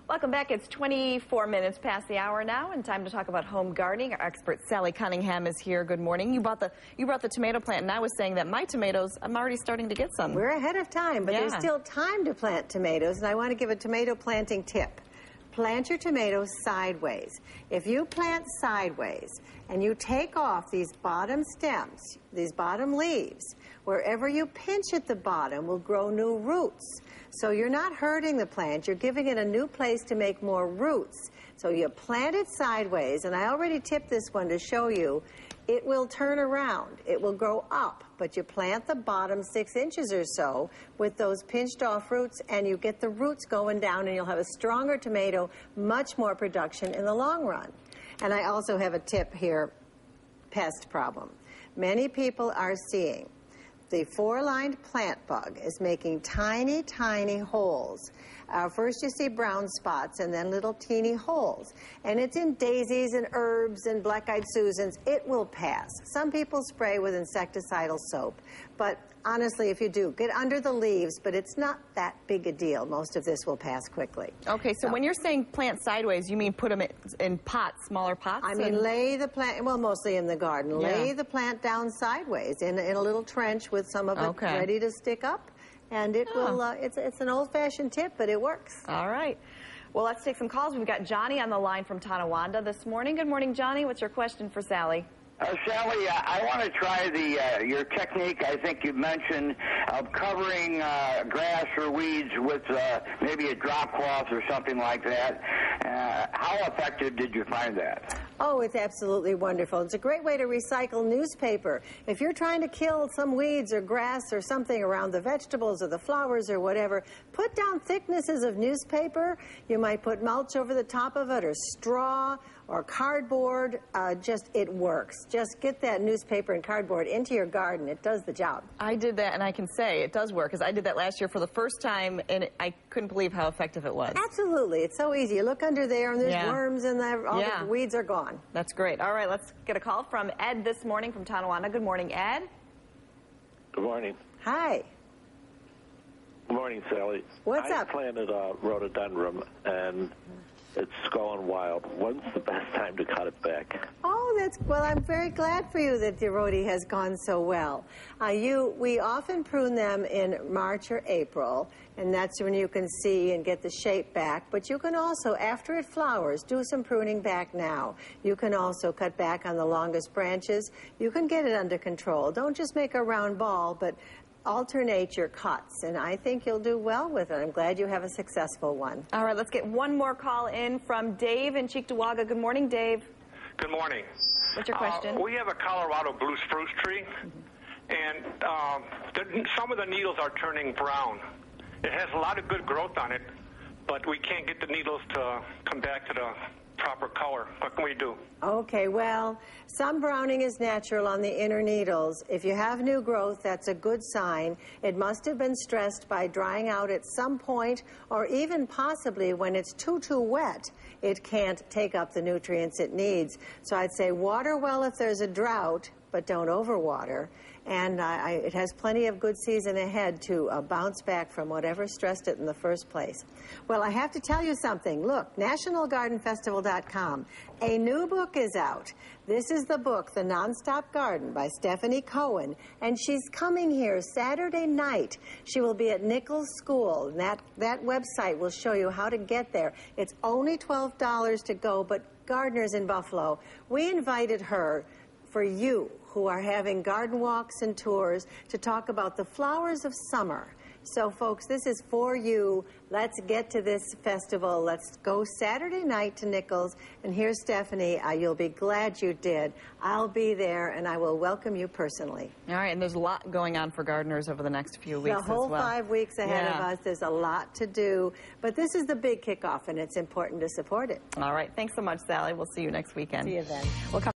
Welcome back. It's 24 minutes past the hour now, and time to talk about home gardening. Our expert Sally Cunningham is here. Good morning. You brought the tomato plant, and I was saying that my tomatoes, I'm already starting to get some. We're ahead of time, but there's still time to plant tomatoes, and I want to give a tomato planting tip. Plant your tomatoes sideways. If you plant sideways and you take off these bottom stems, these bottom leaves, wherever you pinch at the bottom will grow new roots. So you're not hurting the plant, you're giving it a new place to make more roots. So you plant it sideways, and I already tipped this one to show you, it will turn around, it will grow up, but you plant the bottom 6 inches or so with those pinched off roots, and you get the roots going down, and you'll have a stronger tomato, much more production in the long run. And I also have a tip here, pest problem. Many people are seeing the 4-lined plant bug is making tiny, tiny holes. First you see brown spots and then little teeny holes. And it's in daisies and herbs and black-eyed Susans. It will pass. Some people spray with insecticidal soap. But honestly, if you do, get under the leaves, but it's not that big a deal. Most of this will pass quickly. Okay, so when you're saying plant sideways, you mean put them in pots, smaller pots? I mean lay the plant, well, mostly in the garden. Lay the plant down sideways in a little trench with some of it ready to stick up. And it will, it's an old-fashioned tip, but it works. All right. Well, let's take some calls. We've got Johnny on the line from Tonawanda this morning. Good morning, Johnny. What's your question for Sally? Sally, I want to try your technique I think you mentioned of covering grass or weeds with maybe a drop cloth or something like that. How effective did you find that? Oh, it's absolutely wonderful. It's a great way to recycle newspaper. If you're trying to kill some weeds or grass or something around the vegetables or the flowers or whatever, put down thicknesses of newspaper. You might put mulch over the top of it or straw or cardboard. It works. Just get that newspaper and cardboard into your garden. It does the job. I did that, and I can say it does work, because I did that last year for the first time, and I couldn't believe how effective it was. Absolutely. It's so easy. You look under there, and there's worms, and all the weeds are gone. That's great. All right, let's get a call from Ed this morning from Tonawanda. Good morning, Ed. Good morning. Hi. Good morning, Sally. What's up? I planted a rhododendron, and it's going wild. When's the best time to cut it back? Oh, well, I'm very glad for you that the rhodie has gone so well. We often prune them in March or April, and that's when you can see and get the shape back. But you can also, after it flowers, do some pruning back now. You can also cut back on the longest branches. You can get it under control. Don't just make a round ball, but alternate your cuts, and I think you'll do well with it. I'm glad you have a successful one. All right, let's get one more call in from Dave in Cheektowaga. Good morning, Dave. Good morning. What's your question? We have a Colorado blue spruce tree, and some of the needles are turning brown. It has a lot of good growth on it, but we can't get the needles to come back to the proper color. What can we do? Okay, well, some browning is natural on the inner needles. If you have new growth, that's a good sign. It must have been stressed by drying out at some point, or even possibly when it's too wet, it can't take up the nutrients it needs. So I'd say water well if there's a drought, but don't overwater. And it has plenty of good season ahead to bounce back from whatever stressed it in the first place. Well, I have to tell you something. Look, NationalGardenFestival.com. A new book is out. This is the book, The Nonstop Garden by Stephanie Cohen, and she's coming here Saturday night. She will be at Nichols School, and that website will show you how to get there. It's only $12 to go, but gardeners in Buffalo, we invited her for you who are having garden walks and tours to talk about the flowers of summer. So, folks, this is for you. Let's get to this festival. Let's go Saturday night to Nichols. And here's Stephanie. You'll be glad you did. I'll be there, and I will welcome you personally. All right, and there's a lot going on for gardeners over the next few weeks as well. The whole 5 weeks ahead of us. There's a lot to do. But this is the big kickoff, and it's important to support it. All right. Thanks so much, Sally. We'll see you next weekend. See you then. We'll come